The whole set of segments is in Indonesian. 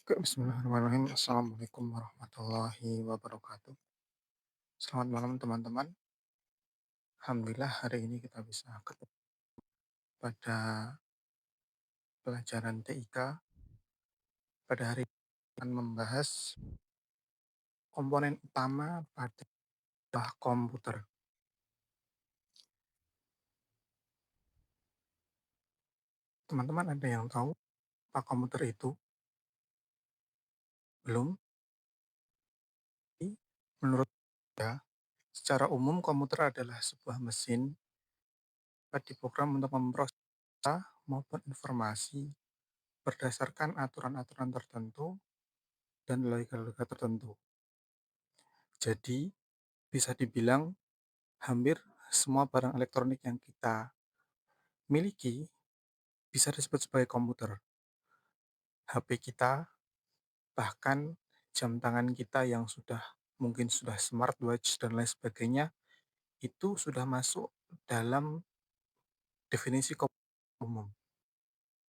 Oke, bismillahirrahmanirrahim. Assalamualaikum warahmatullahi wabarakatuh. Selamat malam teman-teman. Alhamdulillah hari ini kita bisa ketemu pada pelajaran TIK. Pada hari ini akan membahas komponen utama pada sebuah komputer. Teman-teman ada yang tahu apa komputer itu? Belum? Menurut saya, secara umum komputer adalah sebuah mesin yang diprogram untuk memproses data maupun informasi berdasarkan aturan-aturan tertentu dan logika-logika tertentu. Jadi, bisa dibilang hampir semua barang elektronik yang kita miliki bisa disebut sebagai komputer. HP kita, bahkan jam tangan kita yang mungkin sudah smartwatch dan lain sebagainya, itu sudah masuk dalam definisi komputer umum.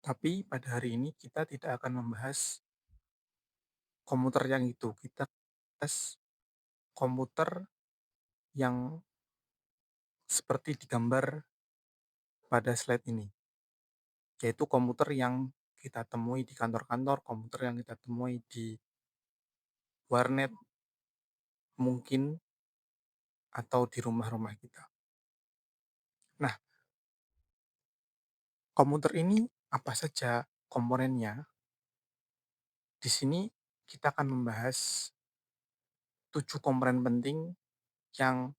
Tapi pada hari ini kita tidak akan membahas komputer yang itu, kita bahas komputer yang seperti digambar pada slide ini, yaitu komputer yang kita temui di kantor-kantor, komputer yang kita temui di warnet mungkin atau di rumah-rumah kita. Nah, komputer ini apa saja komponennya? Di sini kita akan membahas 7 komponen penting yang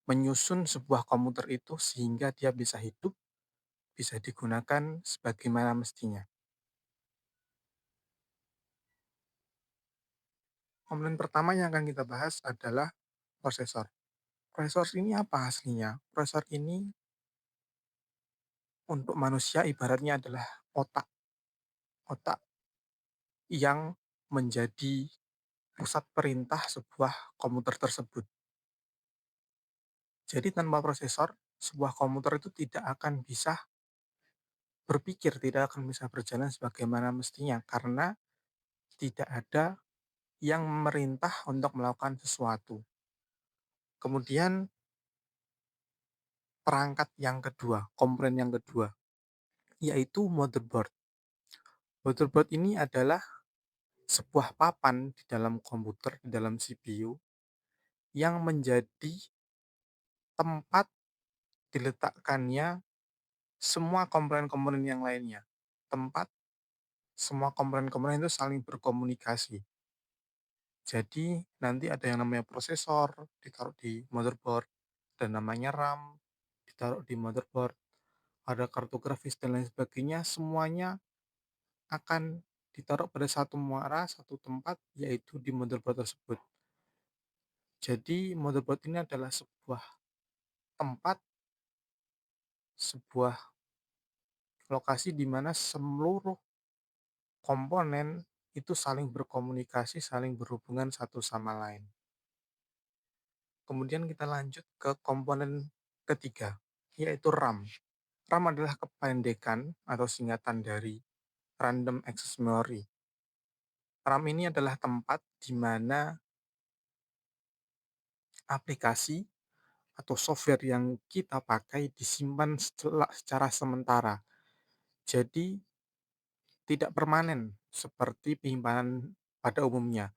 menyusun sebuah komputer itu sehingga dia bisa hidup, bisa digunakan sebagaimana mestinya. Komponen pertama yang akan kita bahas adalah prosesor. Prosesor ini apa aslinya? Prosesor ini untuk manusia ibaratnya adalah otak. Otak yang menjadi pusat perintah sebuah komputer tersebut. Jadi tanpa prosesor, sebuah komputer itu tidak akan bisa berpikir, tidak akan bisa berjalan sebagaimana mestinya karena tidak ada yang memerintah untuk melakukan sesuatu. Kemudian perangkat yang kedua, komponen yang kedua, yaitu motherboard. Motherboard ini adalah sebuah papan di dalam komputer, di dalam CPU, yang menjadi tempat diletakkannya semua komponen-komponen yang lainnya. Tempat semua komponen-komponen itu saling berkomunikasi. Jadi nanti ada yang namanya prosesor ditaruh di motherboard, dan namanya RAM ditaruh di motherboard, ada kartu grafis dan lain sebagainya, semuanya akan ditaruh pada satu muara, satu tempat, yaitu di motherboard tersebut. Jadi motherboard ini adalah sebuah tempat, sebuah lokasi di mana seluruh komponen itu saling berkomunikasi, saling berhubungan satu sama lain. Kemudian kita lanjut ke komponen ketiga, yaitu RAM. RAM adalah kependekan atau singkatan dari Random Access Memory. RAM ini adalah tempat di mana aplikasi atau software yang kita pakai disimpan secara sementara. Jadi tidak permanen seperti penyimpanan pada umumnya.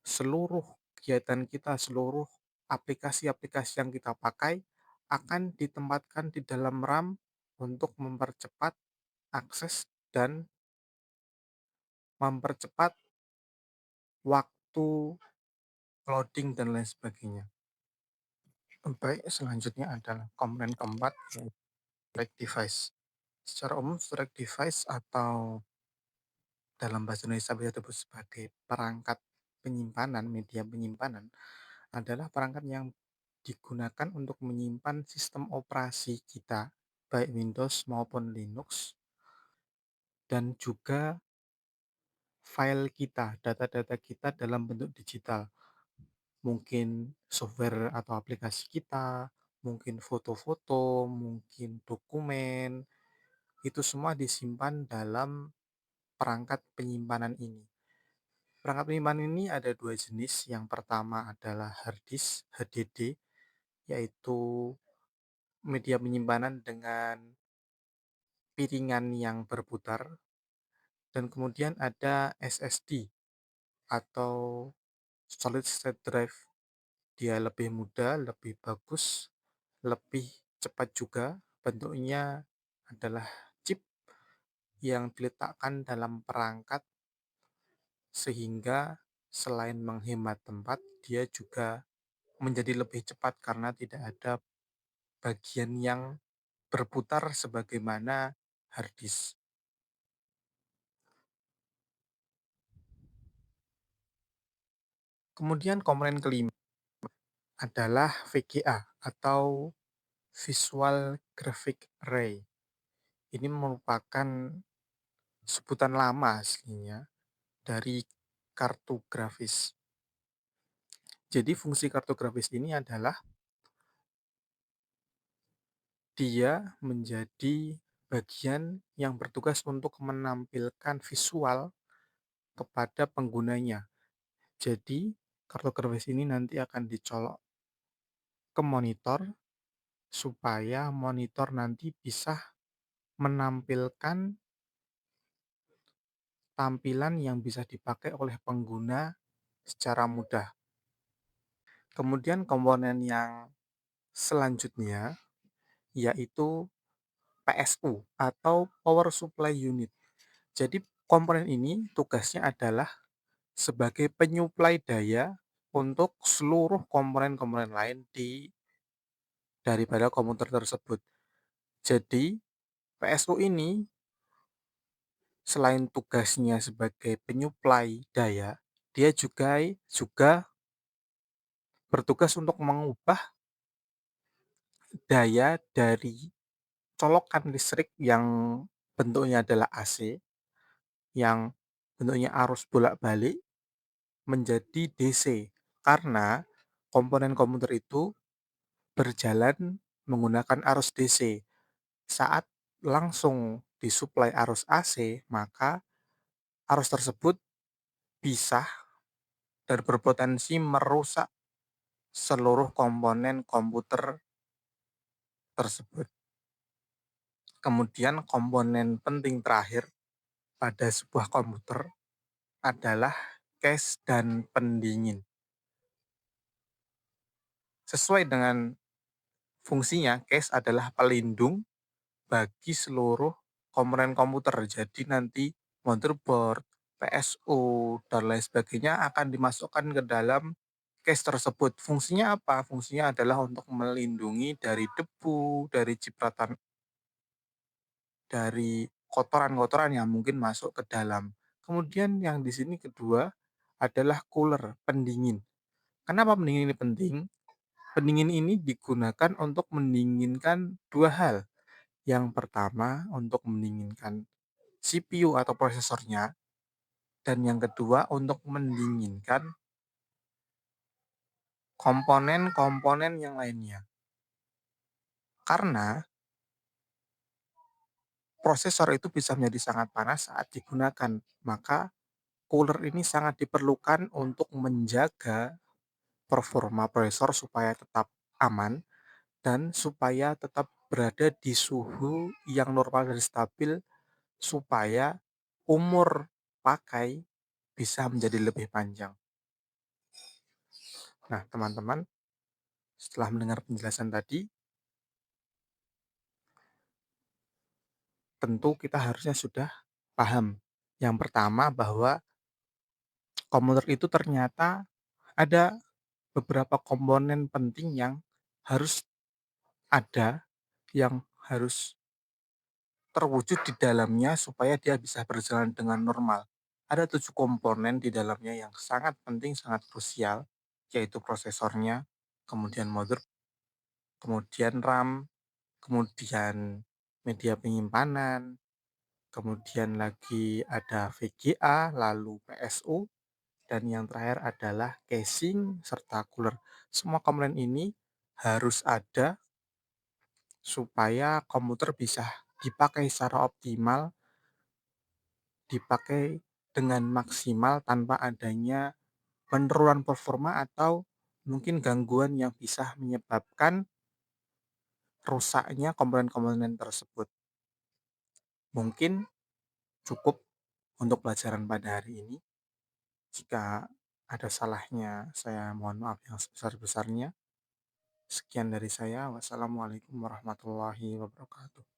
Seluruh kegiatan kita, seluruh aplikasi-aplikasi yang kita pakai akan ditempatkan di dalam RAM untuk mempercepat akses dan mempercepat waktu loading dan lain sebagainya. Baik, selanjutnya adalah komponen keempat, yaitu storage device. Secara umum storage device atau dalam bahasa Indonesia bisa disebut sebagai perangkat penyimpanan, media penyimpanan, adalah perangkat yang digunakan untuk menyimpan sistem operasi kita, baik Windows maupun Linux, dan juga file kita, data-data kita dalam bentuk digital. Mungkin software atau aplikasi kita, mungkin foto-foto, mungkin dokumen, itu semua disimpan dalam perangkat penyimpanan ini. Perangkat penyimpanan ini ada 2 jenis, yang pertama adalah hard disk HDD, yaitu media penyimpanan dengan piringan yang berputar, dan kemudian ada SSD atau solid state drive. Dia lebih mudah, lebih bagus, lebih cepat juga. Bentuknya adalah chip yang diletakkan dalam perangkat sehingga selain menghemat tempat, dia juga menjadi lebih cepat karena tidak ada bagian yang berputar sebagaimana hard disk. Kemudian komponen kelima adalah VGA atau Visual Graphic Array. Ini merupakan sebutan lama aslinya dari kartu grafis. Jadi fungsi kartu grafis ini adalah dia menjadi bagian yang bertugas untuk menampilkan visual kepada penggunanya. Jadi kartu grafis ini nanti akan dicolok ke monitor supaya monitor nanti bisa menampilkan tampilan yang bisa dipakai oleh pengguna secara mudah. Kemudian komponen yang selanjutnya yaitu PSU atau Power Supply Unit. Jadi komponen ini tugasnya adalah sebagai penyuplai daya untuk seluruh komponen-komponen lain daripada komputer tersebut. Jadi PSU ini selain tugasnya sebagai penyuplai daya, dia juga bertugas untuk mengubah daya dari colokan listrik yang bentuknya adalah AC, yang bentuknya arus bolak-balik menjadi DC. Karena komponen komputer itu berjalan menggunakan arus DC. Saat langsung disuplai arus AC, maka arus tersebut bisa dan berpotensi merusak seluruh komponen komputer tersebut. Kemudian komponen penting terakhir pada sebuah komputer adalah cache dan pendingin. Sesuai dengan fungsinya, cache adalah pelindung bagi seluruh komponen komputer. Jadi nanti motherboard, PSU, dan lain sebagainya akan dimasukkan ke dalam case tersebut. Fungsinya apa? Fungsinya adalah untuk melindungi dari debu, dari cipratan, dari kotoran-kotoran yang mungkin masuk ke dalam. Kemudian yang di sini kedua adalah cooler, pendingin. Kenapa pendingin ini penting? Pendingin ini digunakan untuk mendinginkan dua hal. Yang pertama untuk mendinginkan CPU atau prosesornya, dan yang kedua untuk mendinginkan komponen-komponen yang lainnya. Karena prosesor itu bisa menjadi sangat panas saat digunakan, maka cooler ini sangat diperlukan untuk menjaga performa prosesor supaya tetap aman dan supaya tetap berada di suhu yang normal dan stabil supaya umur pakai bisa menjadi lebih panjang. Nah, teman-teman, setelah mendengar penjelasan tadi, tentu kita harusnya sudah paham. Yang pertama bahwa komputer itu ternyata ada beberapa komponen penting yang harus ada, yang harus terwujud di dalamnya supaya dia bisa berjalan dengan normal. Ada 7 komponen di dalamnya yang sangat penting, sangat krusial, yaitu prosesornya, kemudian kemudian RAM, kemudian media penyimpanan, kemudian lagi ada VGA, lalu PSU, dan yang terakhir adalah casing serta cooler. Semua komponen ini harus ada supaya komputer bisa dipakai secara optimal, dipakai dengan maksimal tanpa adanya penurunan performa atau mungkin gangguan yang bisa menyebabkan rusaknya komponen-komponen tersebut. Mungkin cukup untuk pelajaran pada hari ini. Jika ada salahnya, saya mohon maaf yang sebesar-besarnya. Sekian dari saya. Wassalamualaikum warahmatullahi wabarakatuh.